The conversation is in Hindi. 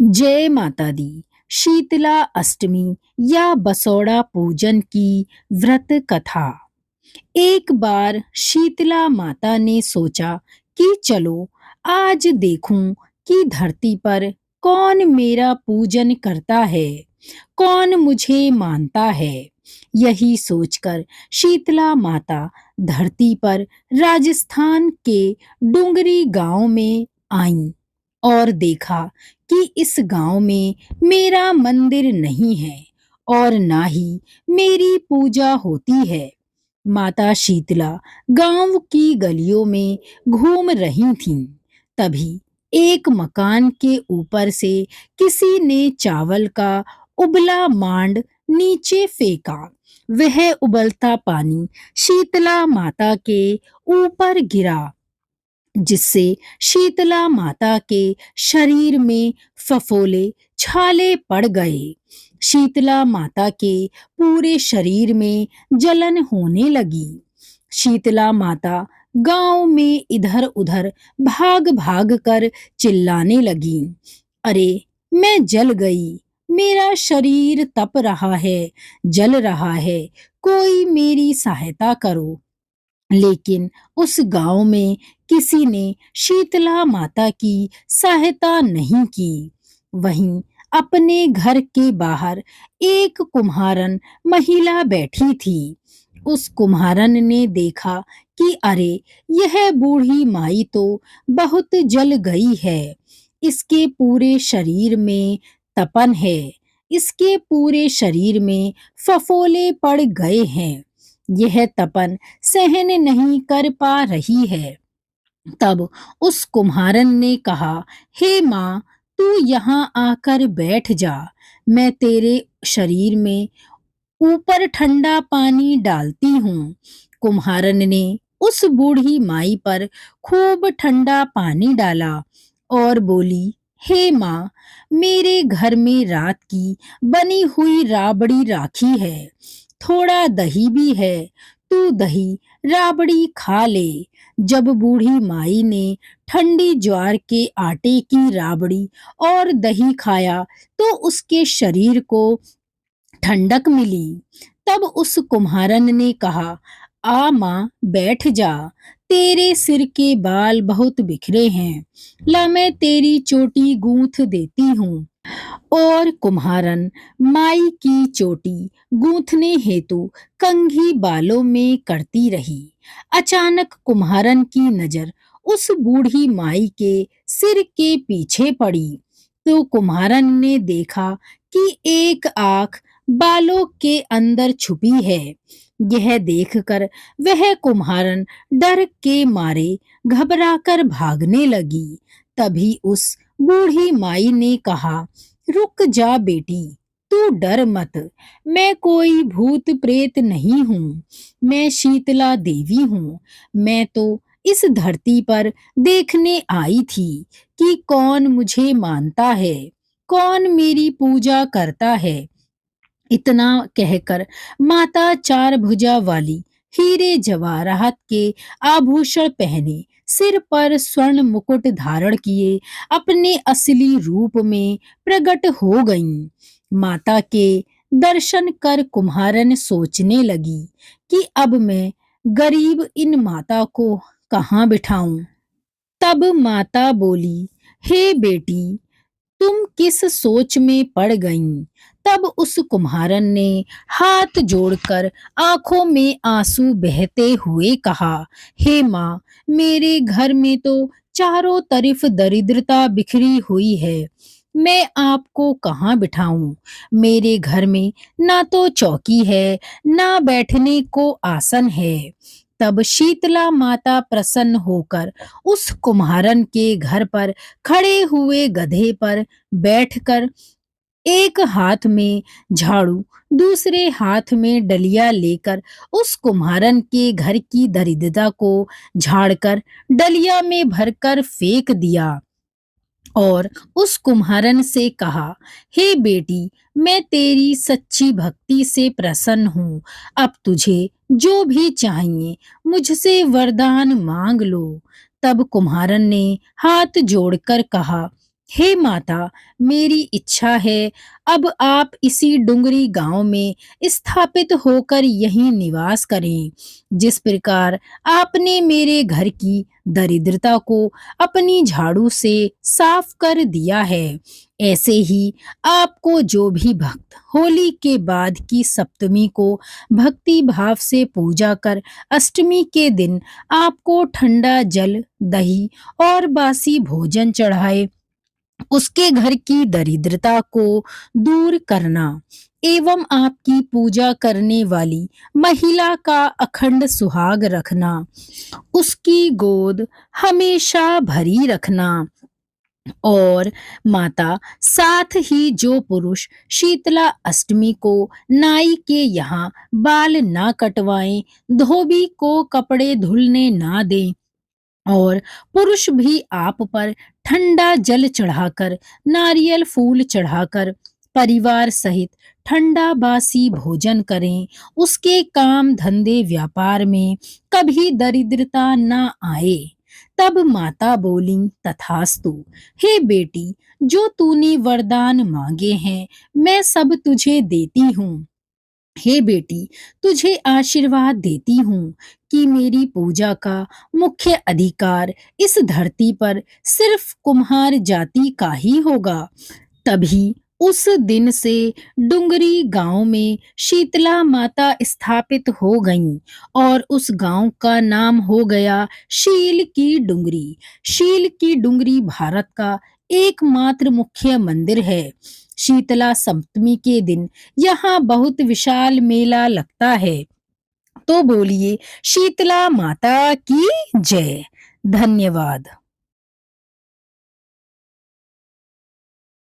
जय माता दी। शीतला अष्टमी या बसोड़ा पूजन की व्रत कथा। एक बार शीतला माता ने सोचा कि चलो आज देखूं कि धरती पर कौन मेरा पूजन करता है, कौन मुझे मानता है। यही सोचकर शीतला माता धरती पर राजस्थान के डुंगरी गांव में आईं और देखा कि इस गांव में मेरा मंदिर नहीं है और ना ही मेरी पूजा होती है। माता शीतला गांव की गलियों में घूम रही थीं। तभी एक मकान के ऊपर से किसी ने चावल का उबला मांड नीचे फेंका। वह उबलता पानी शीतला माता के ऊपर गिरा, जिससे शीतला माता के शरीर में फफोले छाले पड़ गए। शीतला माता के पूरे शरीर में जलन होने लगी। शीतला माता गांव में इधर उधर भाग भाग कर चिल्लाने लगी, अरे मैं जल गई, मेरा शरीर तप रहा है, जल रहा है, कोई मेरी सहायता करो। लेकिन उस गांव में किसी ने शीतला माता की सहायता नहीं की। वहीं अपने घर के बाहर एक कुम्हारन महिला बैठी थी। उस कुम्हारन ने देखा कि अरे यह बूढ़ी माई तो बहुत जल गई है, इसके पूरे शरीर में तपन है, इसके पूरे शरीर में फफोले पड़ गए हैं, यह तपन सहन नहीं कर पा रही है। तब उस कुम्हारन ने कहा, हे माँ, तू यहाँ आकर बैठ जा, मैं तेरे शरीर में ऊपर ठंडा पानी डालती हूँ। कुम्हारन ने उस बूढ़ी माई पर खूब ठंडा पानी डाला और बोली, हे माँ, मेरे घर में रात की बनी हुई राबड़ी राखी है, थोड़ा दही भी है, तू दही राबड़ी खा ले। जब बूढ़ी माई ने ठंडी ज्वार के आटे की राबड़ी और दही खाया तो उसके शरीर को ठंडक मिली। तब उस कुम्हारन ने कहा, आ माँ बैठ जा, तेरे सिर के बाल बहुत बिखरे हैं, ला मैं तेरी चोटी गूंथ देती हूँ। और कुम्हारन माई की चोटी गूंथने हेतु कंघी बालों में करती रही। अचानक कुम्हारन की नजर उस बूढ़ी माई के सिर के पीछे पड़ी तो कुम्हारन ने देखा कि एक आंख बालों के अंदर छुपी है। यह देखकर वह कुम्हारन डर के मारे घबराकर भागने लगी। तभी उस बूढ़ी माई ने कहा, रुक जा बेटी, तू डर मत, मैं कोई भूत प्रेत नहीं हूँ, मैं शीतला देवी हूँ। मैं तो इस धरती पर देखने आई थी कि कौन मुझे मानता है, कौन मेरी पूजा करता है। इतना कहकर माता चार भुजा वाली हीरे जवाहरात के आभूषण पहने, सिर पर स्वर्ण मुकुट धारण किए अपने असली रूप में प्रकट हो गईं। माता के दर्शन कर कुम्हारन सोचने लगी कि अब मैं गरीब इन माता को कहाँ बिठाऊं। तब माता बोली, हे बेटी, तुम किस सोच में पड़ गईं? तब उस कुम्हारन ने हाथ जोड़कर आंखों में आंसू बहते हुए कहा, हे माँ, मेरे घर में तो चारों तरफ दरिद्रता बिखरी हुई है, मैं आपको कहाँ बिठाऊं? मेरे घर में ना तो चौकी है, ना बैठने को आसन है। तब शीतला माता प्रसन्न होकर उस कुम्हारन के घर पर खड़े हुए गधे पर बैठकर एक हाथ में झाड़ू, दूसरे हाथ में डलिया लेकर उस कुम्हारन के घर की दरिद्रता को झाड़कर डलिया में भरकर फेंक दिया और उस कुम्हारन से कहा, हे बेटी, मैं तेरी सच्ची भक्ति से प्रसन्न हूँ, अब तुझे जो भी चाहिए मुझसे वरदान मांग लो। तब कुम्हारन ने हाथ जोड़कर कहा, हे माता, मेरी इच्छा है अब आप इसी डुंगरी गांव में स्थापित होकर यहीं निवास करें। जिस प्रकार आपने मेरे घर की दरिद्रता को अपनी झाड़ू से साफ कर दिया है, ऐसे ही आपको जो भी भक्त होली के बाद की सप्तमी को भक्ति भाव से पूजा कर अष्टमी के दिन आपको ठंडा जल, दही और बासी भोजन चढ़ाए, उसके घर की दरिद्रता को दूर करना एवं आपकी पूजा करने वाली महिला का अखंड सुहाग रखना, उसकी गोद हमेशा भरी रखना। और माता, साथ ही जो पुरुष शीतला अष्टमी को नाई के यहाँ बाल ना कटवाएं, धोबी को कपड़े धुलने ना दें और पुरुष भी आप पर ठंडा जल चढ़ाकर, नारियल फूल चढ़ाकर परिवार सहित ठंडा बासी भोजन करें, उसके काम धंधे व्यापार में कभी दरिद्रता ना आए। तब माता बोली, तथास्तु। हे बेटी, जो तूने वरदान मांगे हैं मैं सब तुझे देती हूँ। हे बेटी, तुझे आशीर्वाद देती हूँ कि मेरी पूजा का मुख्य अधिकार इस धरती पर सिर्फ कुम्हार जाति का ही होगा। तभी उस दिन से डुंगरी गांव में शीतला माता स्थापित हो गईं और उस गांव का नाम हो गया शील की डुंगरी। शील की डुंगरी भारत का एकमात्र मुख्य मंदिर है। शीतला सप्तमी के दिन यहाँ बहुत विशाल मेला लगता है। तो बोलिए शीतला माता की जय। धन्यवाद।